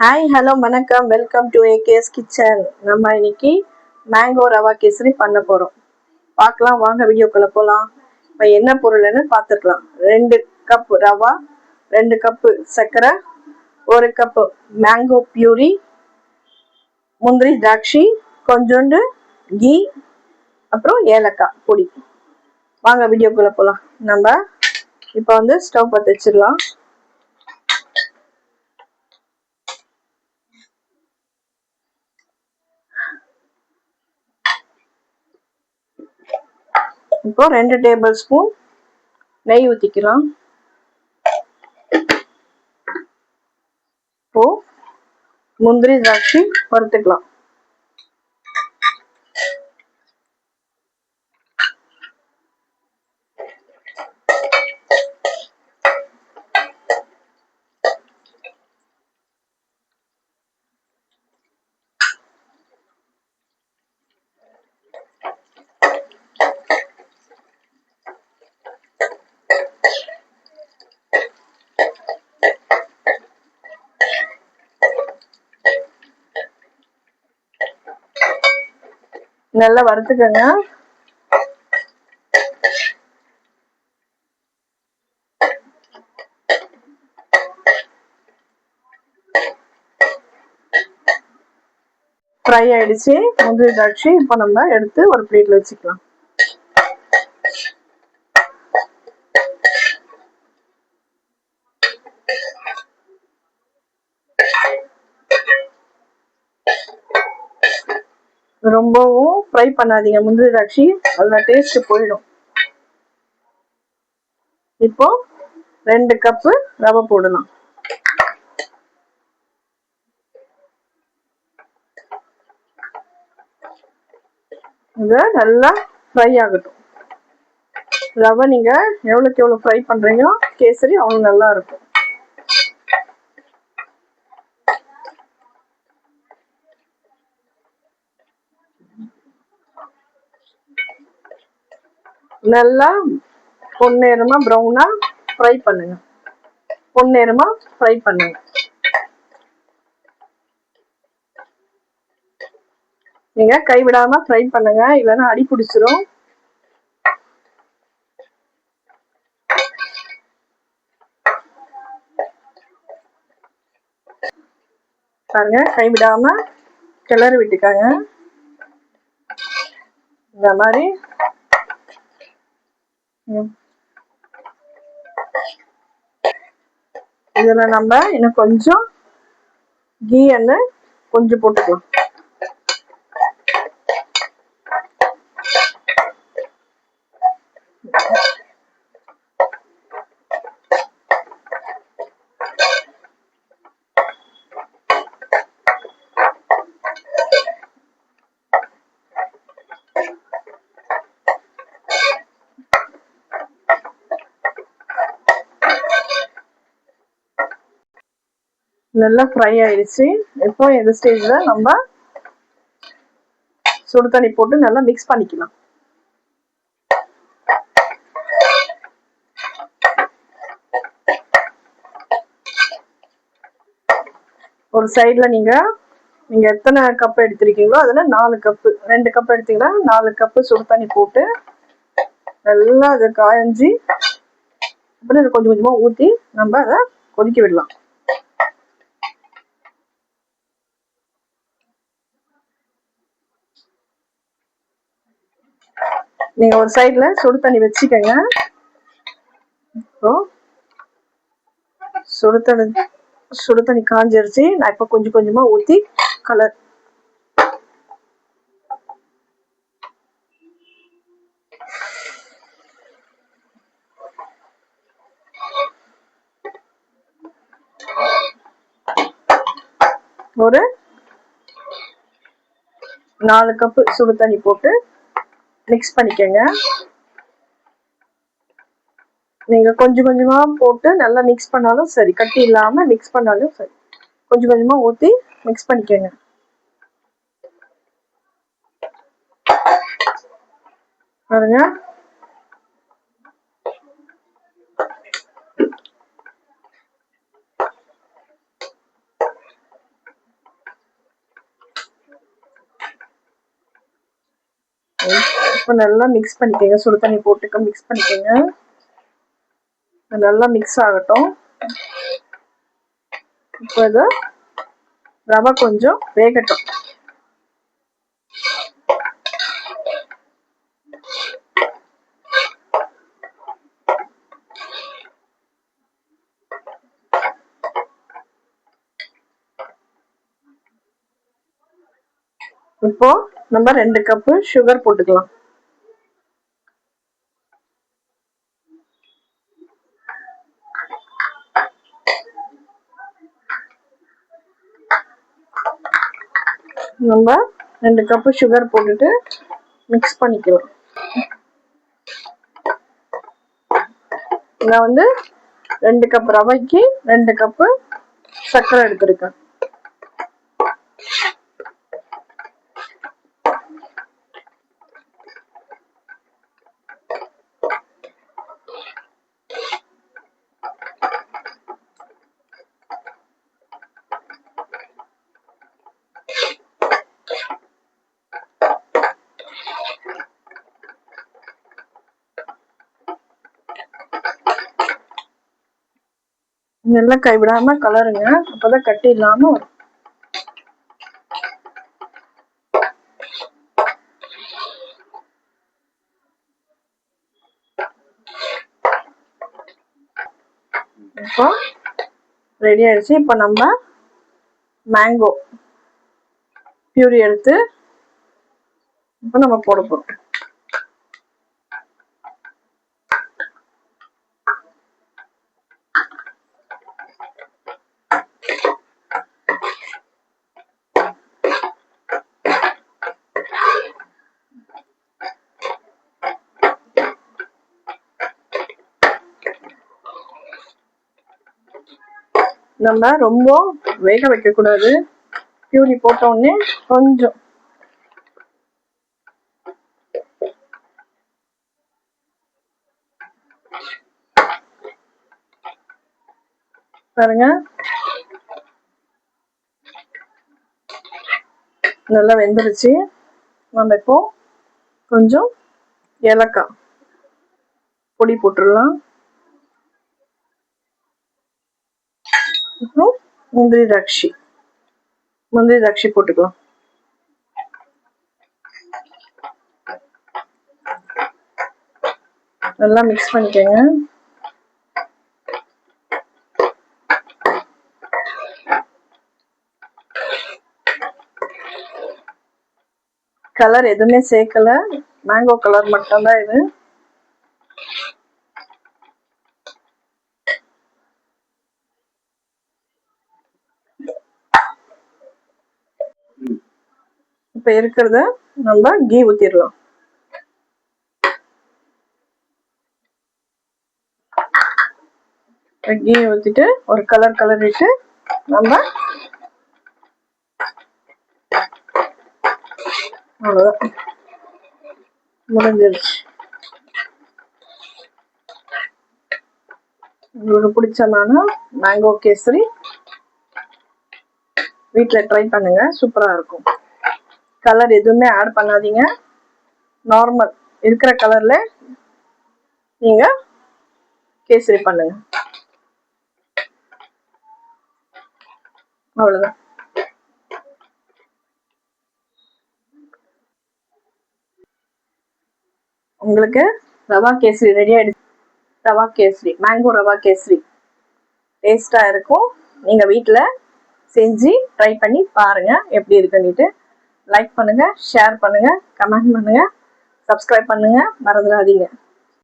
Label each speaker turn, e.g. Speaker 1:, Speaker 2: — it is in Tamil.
Speaker 1: ஹாய் ஹலோ வணக்கம், வெல்கம் டு ஏகேஎஸ் கிச்சன். நம்ம இன்னைக்கு மேங்கோ ரவா கேசரி பண்ண போகிறோம். பார்க்கலாம் வாங்க, வீடியோக்குள்ளே போகலாம். இப்போ என்ன பொருள்னு பார்த்துக்கலாம். 2 கப் ரவா, 2 கப்பு சர்க்கரை, 1 கப்பு மேங்கோ பியூரி, முந்திரி திராட்சை, கொஞ்சோண்டு கீ, அப்புறம் ஏலக்காய் பொடி. வாங்க வீடியோக்குள்ளே போகலாம். நம்ம இப்போ வந்து ஸ்டவ் பற்ற வச்சிடலாம். இப்போ 2 டேபிள் ஸ்பூன் நெய் ஊற்றிக்கலாம். இப்போ முந்திரி திராட்சை வறுத்துக்கலாம். நல்லா வறுத்துக்கங்க. ஃப்ரை ஆயிடுச்சு முந்திரி திராட்சை. இப்போ நம்ம எடுத்து ஒரு பிளேட்ல வச்சுக்கலாம். ரொம்பவும் ஃப்ரை பண்ணாதீங்க முந்திரி திராட்சை, அதுல டேஸ்ட் போயிடும். இப்போ 2 கப்பு ரவை போடலாம். இது நல்லா ஃப்ரை ஆகட்டும். ரவை நீங்க எவ்வளவுக்கு எவ்வளவு ஃப்ரை பண்றீங்களோ கேசரி அவ்வளவு நல்லா இருக்கும். நல்லா பொன்னேரமா ப்ரௌனா ஃப்ரை பண்ணுங்க. பொன்னேரமா ஃப்ரை பண்ணுங்க. நீங்க கைவிடாம ஃப்ரை பண்ணுங்க, இல்லைன்னா அடி பிடிச்சிரும். பாருங்க, கைவிடாம கிளறி விட்டுக்காங்க. இந்த மாதிரி இதுல நம்ம இன்னும் கொஞ்சம் கீ எண்ணெய் கொஞ்சம் போட்டுக்கலாம். நல்லா ஃப்ரை ஆயிடுச்சு. இப்போ இந்த ஸ்டேஜ்ல நம்ம சுடு தண்ணி போட்டு நல்லா மிக்ஸ் பண்ணிக்கலாம். ஒரு சைட்ல நீங்க எத்தனை கப் எடுத்திருக்கீங்களோ அதுல 4 கப்பு, 2 கப் எடுத்தீங்கன்னா 4 கப்பு சுடு தண்ணி போட்டு நல்லா அதை காய்ஞ்சி அப்புறம் இதை கொஞ்சம் கொஞ்சமா ஊற்றி நம்ம அதை கொதிக்க விடலாம். நீங்க ஒரு சைட்ல சுடு தண்ணி வச்சுக்கோங்க. இப்போ சுடு தண்ணி காஞ்சிருச்சு. நான் இப்போ கொஞ்சம் கொஞ்சமா ஊற்றி கலர் ஒரு 4 கப்பு சுடு தண்ணி போட்டு மிக்ஸ் பண்ணிக்கோங்க. நீங்க கொஞ்சம் கொஞ்சமா போட்டு நல்லா மிக்ஸ் பண்ணாலும் சரி, கட்டி இல்லாம மிக்ஸ் பண்ணாலும் சரி, கொஞ்சம் கொஞ்சமா ஊற்றி மிக்ஸ் பண்ணிக்கோங்க. பாருங்க, இப்போ நல்லா மிக்ஸ் பண்ணிக்கோங்க. சுடு தண்ணி போட்டுக்க மிக்ஸ் பண்ணிக்கோங்க. நல்லா மிக்ஸ் ஆகட்டும். இப்போ இது ரவை கொஞ்சம் வேகட்டும். இப்போ நம்ம 2 கப்பு சுகர் போட்டுக்கலாம். நம்ம 2 கப்பு சுகர் போட்டுட்டு மிக்ஸ் பண்ணிக்கலாம். நான் வந்து 2 கப் ரவைக்கு 2 கப்பு சர்க்கரை எடுத்திருக்கேன். நல்லா கைவிடாம கலருங்க. அப்பதான் கட்டி இல்லாம வரும். இப்போ ரெடி ஆயிடுச்சு. இப்போ நம்ம மேங்கோ பியூரி எடுத்து இப்போ நம்ம போட போறோம். நம்ம ரொம்ப வேக வைக்க கூடாது. பியூரி போட்ட உடனே கொஞ்சம் பாருங்க, நல்லா வெந்துருச்சு. நம்ம இப்போ கொஞ்சம் ஏலக்காய் பொடி போட்டுடலாம். அப்புறம் முந்திரி திராட்சை போட்டுக்கலாம். நல்லா மிக்ஸ் பண்ணிக்கோங்க. கலர் எதுவுமே சேர்க்கல, மேங்கோ கலர் மட்டும்தான் இது. இப்ப இருக்கிறத நம்ம கீ ஊத்திடலாம். கீ ஊத்திட்டு ஒரு கலரிட்டு நம்ம அவ்வளவுதான், முடிஞ்சிருச்சு. உங்களுக்கு பிடிச்சமான மேங்கோ கேசரி வீட்டுல ட்ரை பண்ணுங்க, சூப்பரா இருக்கும். கலர் எதுவுமே ஆட் பண்ணாதீங்க, நார்மல் இருக்கிற கலர்ல நீங்க கேசரி பண்ணுங்க. அவ்வளவுதான். உங்களுக்கு ரவா கேசரி ரெடி ஆயிடுச்சு. ரவா கேசரி, மேங்கோ ரவா கேசரி டேஸ்டா இருக்கும். நீங்க வீட்டுல செஞ்சு ட்ரை பண்ணி பாருங்க எப்படி இருக்குன்னுட்டு. லைக் பண்ணுங்க, ஷேர் பண்ணுங்க, கமெண்ட் பண்ணுங்க, சப்ஸ்கிரைப் பண்ணுங்க, மறந்துடாதீங்க.